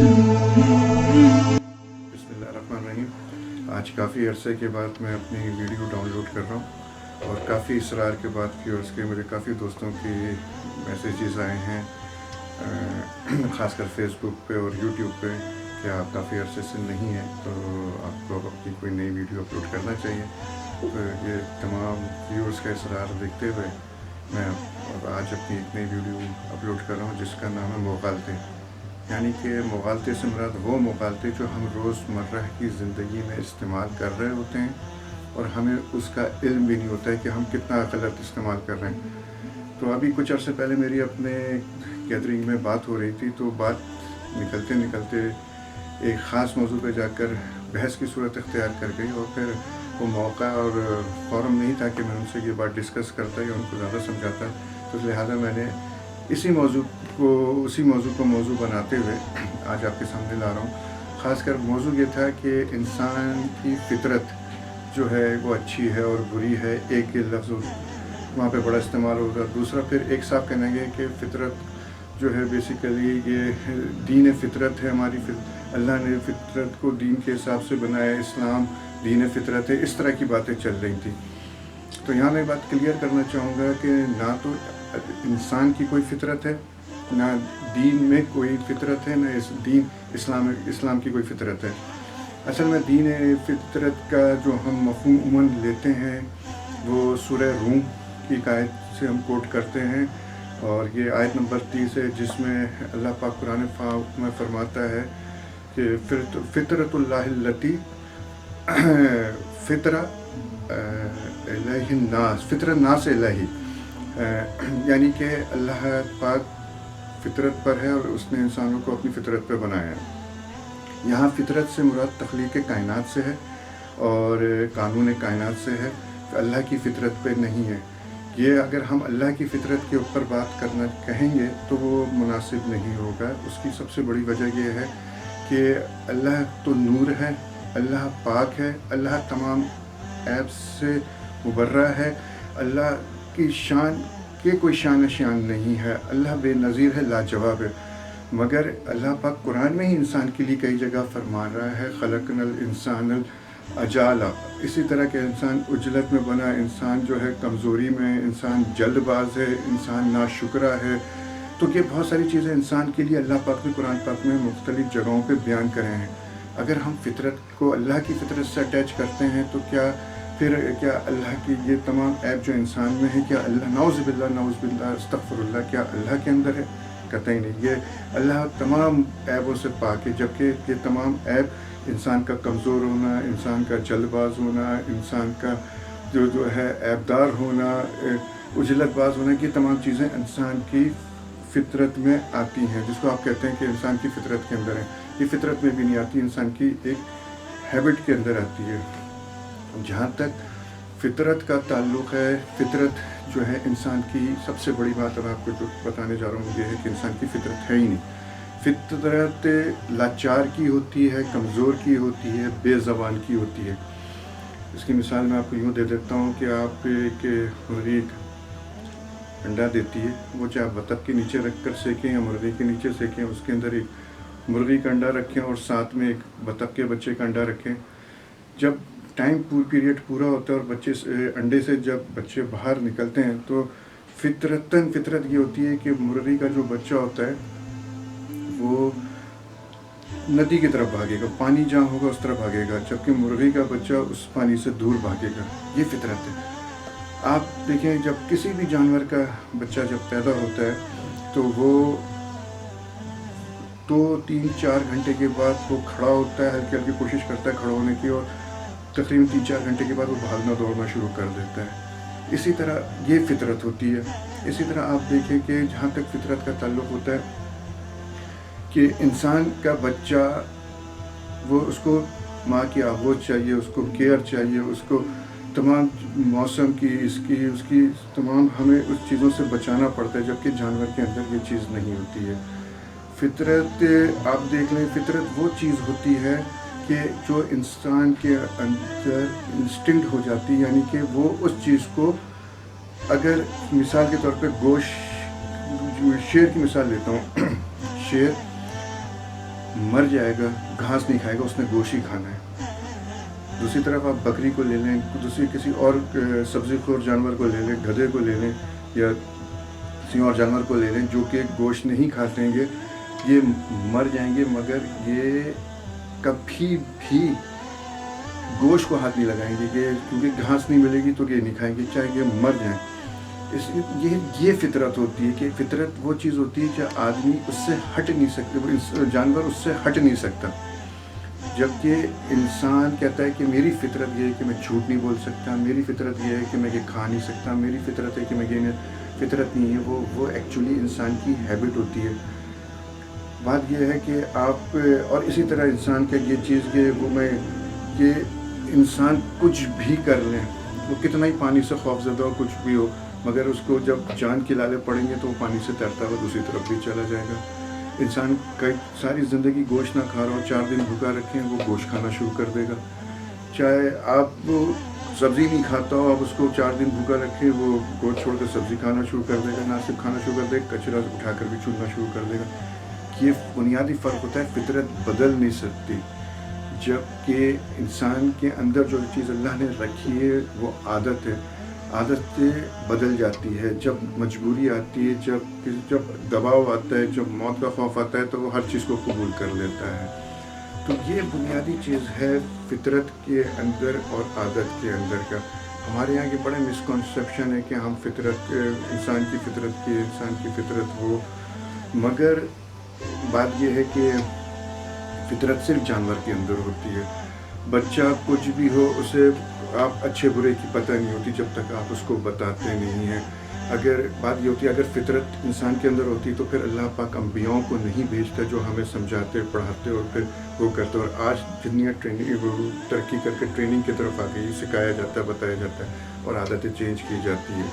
बिस्मिल्लाहिर्रहमानिर्रहीम। आज काफ़ी अरसे के बाद मैं अपनी वीडियो डाउनलोड कर रहा हूँ और काफ़ी इसरार के बाद व्यूअर्स के मुझे काफ़ी दोस्तों की मैसेजेस आए हैं, ख़ासकर फेसबुक पे और यूट्यूब पे कि आप काफ़ी अरसे से नहीं हैं तो आपको अब अपनी कोई नई वीडियो अपलोड करना चाहिए। तो ये तमाम व्यूअर्स का इसरार देखते हुए मैं आज अपनी एक नई वीडियो अपलोड कर रहा हूँ जिसका नाम है मुग़ालते। यानी कि मुग़ालते से मुराद वो मुग़ालते जो हम रोज़मर्रा की ज़िंदगी में इस्तेमाल कर रहे होते हैं और हमें उसका इल्म भी नहीं होता है कि हम कितना गलत इस्तेमाल कर रहे हैं। तो अभी कुछ अर्से पहले मेरी अपने गैदरिंग में बात हो रही थी, तो बात निकलते निकलते एक ख़ास मौजू पे जाकर बहस की सूरत इख्तियार कर गई और फिर वो मौका और फ़ोरम नहीं था कि मैं उनसे ये बात डिस्कस करता या उनको ज़्यादा समझाता। तो लिहाजा मैंने उसी मौजू को मौजू बनाते हुए आज आपके सामने ला रहा हूँ। ख़ासकर मौजू ये था कि इंसान की फ़ितरत जो है वो अच्छी है और बुरी है। एक ही लफ्ज़ वहाँ पे बड़ा इस्तेमाल होगा, दूसरा फिर एक साहब कहेंगे कि फ़ितरत जो है बेसिकली ये दीन फ़ितरत है हमारी, अल्लाह ने फ़ितरत को दीन के हिसाब से बनाया, इस्लाम दीन फ़ितरत है। इस तरह की बातें चल रही थी। तो यहाँ मैं बात क्लियर करना चाहूँगा कि ना तो इंसान की कोई फ़ितरत है, ना दीन में कोई फ़ितरत है, ना इस्लाम की कोई फ़ितरत है। असल में दीन फ़ितरत का जो हम मफ़हूम उमूमन लेते हैं वो सूरह रूम की आयत से हम कोट करते हैं और ये आयत नंबर 30 है जिसमें अल्लाह पाक कुरान में फरमाता है कि फ़ितरतुल्लाहिल्लती फ़ितरत-नास इलैहि, यानी कि अल्लाह पाक फ़ितरत पर है और उसने इंसानों को अपनी फ़ितरत पर बनाया है। यहाँ फ़ितरत से मुराद तख्लीक़ कायनात से है और कानून कायनात से है, अल्लाह की फ़ितरत पे नहीं है। ये अगर हम अल्लाह की फ़ितरत के ऊपर बात करना कहेंगे तो वो मुनासिब नहीं होगा। उसकी सबसे बड़ी वजह ये है कि अल्लाह तो नूर है, अल्लाह पाक है, अल्लाह तमाम ऐब से मुबर्रा है, अल्लाह की शान के कोई शान नहीं है, अल्लाह बेनज़ीर है, लाजवाब है। मगर अल्लाह पाक कुरान में ही इंसान के लिए कई जगह फरमा रहा है खलक़नल इंसानल अजाला। इसी तरह के इंसान उजलत में बना, इंसान जो है कमज़ोरी में, इंसान जल्दबाज है, इंसान नाशुक्रा है। तो ये बहुत सारी चीज़ें इंसान के लिए अल्लाह पाक ने कुरान पाक में मुख्तलिफ़ जगहों पे बयान करे हैं। अगर हम फ़ितरत को अल्लाह की फ़ितरत से अटैच करते हैं तो क्या अल्लाह की ये तमाम ऐब जो इंसान में है, क्या अल्लाह नाउज़ुबिल्लाह अस्तग़फ़िरुल्लाह, क्या अल्लाह के अंदर है? कतई नहीं। ये अल्लाह तमाम ऐबों से पाक है, जबकि ये तमाम ऐब इंसान का कमज़ोर होना, इंसान का जल्दबाज होना, इंसान का जो है ऐबदार होना, उजलतबाज होना, ये तमाम चीज़ें इंसान की फ़ितरत में आती हैं, जिसको आप कहते हैं कि इंसान की फ़ितरत के अंदर है। ये फ़ितरत में भी नहीं आती, इंसान की एक हैबिट के अंदर आती है। जहाँ तक फ़ितरत का ताल्लुक़ है, फ़ितरत जो है इंसान की सबसे बड़ी बात अब आपको जो बताने जा रहा हूँ ये है कि इंसान की फ़ितरत है ही नहीं। फ़ितरत लाचार की होती है, कमज़ोर की होती है, बेज़बान की होती है। इसकी मिसाल मैं आपको यूँ दे देता हूँ कि आप एक मुर्गी अंडा देती है, वो चाहे आप बतख के नीचे रख कर सेकें या मुर्गी के नीचे सेकें, उसके अंदर एक मुर्गी का अंडा रखें और साथ में एक बतख के बच्चे का अंडा रखें। जब टाइम पीरियड पूरा होता है और अंडे से जब बच्चे बाहर निकलते हैं तो फ़ितरत ये होती है कि मुर्गी का जो बच्चा होता है वो नदी की तरफ भागेगा, पानी जहाँ होगा उस तरफ भागेगा, जबकि मुर्गी का बच्चा उस पानी से दूर भागेगा। ये फ़ितरत है। आप देखें जब किसी भी जानवर का बच्चा जब पैदा होता है तो वो 2-3-4 घंटे के बाद वो खड़ा होता है, हल्की हल्की कोशिश करता है खड़ा होने की और तकरीबन 3-4 घंटे के बाद वो भागना दौड़ना शुरू कर देता है। इसी तरह ये फ़ितरत होती है। इसी तरह आप देखें कि जहाँ तक फ़ितरत का ताल्लुक़ होता है कि इंसान का बच्चा वो उसको माँ की आगोश चाहिए, उसको केयर चाहिए, उसको तमाम मौसम की उसकी तमाम हमें उस चीज़ों से बचाना पड़ता है, जबकि जानवर के अंदर ये चीज़ नहीं होती है। फ़ितरत आप देख लें, फ़ितरत वो चीज़ होती है कि जो इंसान के अंदर इंस्टिंक्ट हो जाती है, यानी कि वो उस चीज़ को, अगर मिसाल के तौर पे गोश्त, शेर की मिसाल लेता हूँ। शेर मर जाएगा, घास नहीं खाएगा, उसने गोश्त ही खाना है। दूसरी तरफ आप बकरी को ले लें, दूसरी किसी और सब्ज़ी खोर जानवर को ले लें, गधे को ले लें या किसी और जानवर को ले लें जो कि गोश्त नहीं खाते हैं, ये मर जाएंगे मगर ये कभी भी गोश्त को हाथ नहीं लगाएंगे, क्योंकि घास नहीं मिलेगी तो ये नहीं खाएंगे, चाहे ये मर जाएं। ये फितरत होती है कि फितरत वो चीज़ होती है जो आदमी उससे हट नहीं सकते, वो जानवर उससे हट नहीं सकता। जबकि इंसान कहता है कि मेरी फितरत ये है कि मैं झूठ नहीं बोल सकता, मेरी फितरत ये है कि मैं ये खा नहीं सकता, मेरी फितरत है कि मैं ये फितरत नहीं है, वो एक्चुअली इंसान की हैबिट होती है। बात यह है कि आप और इसी तरह इंसान का ये चीज़ ये इंसान कुछ भी कर लें, वो कितना ही पानी से खौफज़दा हो, कुछ भी हो, मगर उसको जब जान के लाले पड़ेंगे तो वो पानी से तैरता हुआ दूसरी तरफ भी चला जाएगा। इंसान कई सारी ज़िंदगी गोश्त ना खा रहा हो, 4 दिन भूखा रखें, वो गोश्त खाना शुरू कर देगा। चाहे आप सब्ज़ी नहीं खाता हो, आप उसको 4 दिन भूखा रखें, वो गोश्त छोड़ कर सब्ज़ी खाना शुरू कर देगा, नासिब खाना शुरू कर देगा, कचरा उठाकर भी छूना शुरू कर देगा। ये बुनियादी फ़र्क होता है, फितरत बदल नहीं सकती। जबकि इंसान के अंदर जो चीज़ अल्लाह ने रखी है वो आदत है, आदतें बदल जाती है। जब मजबूरी आती है, जब दबाव आता है, जब मौत का खौफ आता है, तो वो हर चीज़ को कबूल कर लेता है। तो ये बुनियादी चीज़ है फितरत के अंदर और आदत के अंदर का। हमारे यहाँ के बड़े मिसकॉन्सेप्शन है कि हम इंसान की फितरत हो, मगर बात ये है कि फितरत सिर्फ जानवर के अंदर होती है। बच्चा कुछ भी हो, उसे आप अच्छे बुरे की पता नहीं होती जब तक आप उसको बताते नहीं हैं। अगर बात ये होती है, अगर फितरत इंसान के अंदर होती तो फिर अल्लाह पाक अंबियाओं को नहीं भेजता जो हमें समझाते, पढ़ाते और फिर वो करते। और आज दुनिया तरक्की करके ट्रेनिंग की तरफ आ गई, सिखाया जाता है, बताया जाता है और आदतें चेंज की जाती है।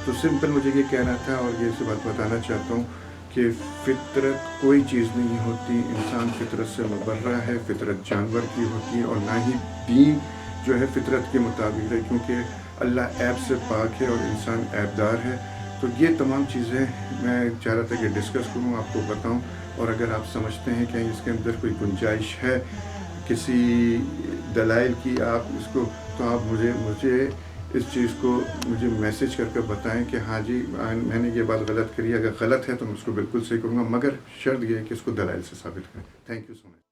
तो सिंपल मुझे ये कहना था और ये बात बताना चाहता हूँ कि फितरत कोई चीज़ नहीं होती, इंसान फितरत से मुबर्रा है, फितरत जानवर की होती है, और ना ही दीन जो है फितरत के मुताबिक है, क्योंकि अल्लाह ऐब से पाक है और इंसान ऐबदार है। तो ये तमाम चीज़ें मैं चाह रहा था कि डिस्कस करूँ, आपको बताऊँ, और अगर आप समझते हैं कि इसके अंदर कोई गुंजाइश है किसी दलाइल की, आप इसको तो आप मुझे इस चीज़ को मुझे मैसेज करके बताएं कि हाँ जी मैंने ये बात गलत करी। अगर गलत है तो मैं उसको बिल्कुल सही करूँगा, मगर शर्त ये है कि इसको दलाइल से साबित करें। Thank you so much.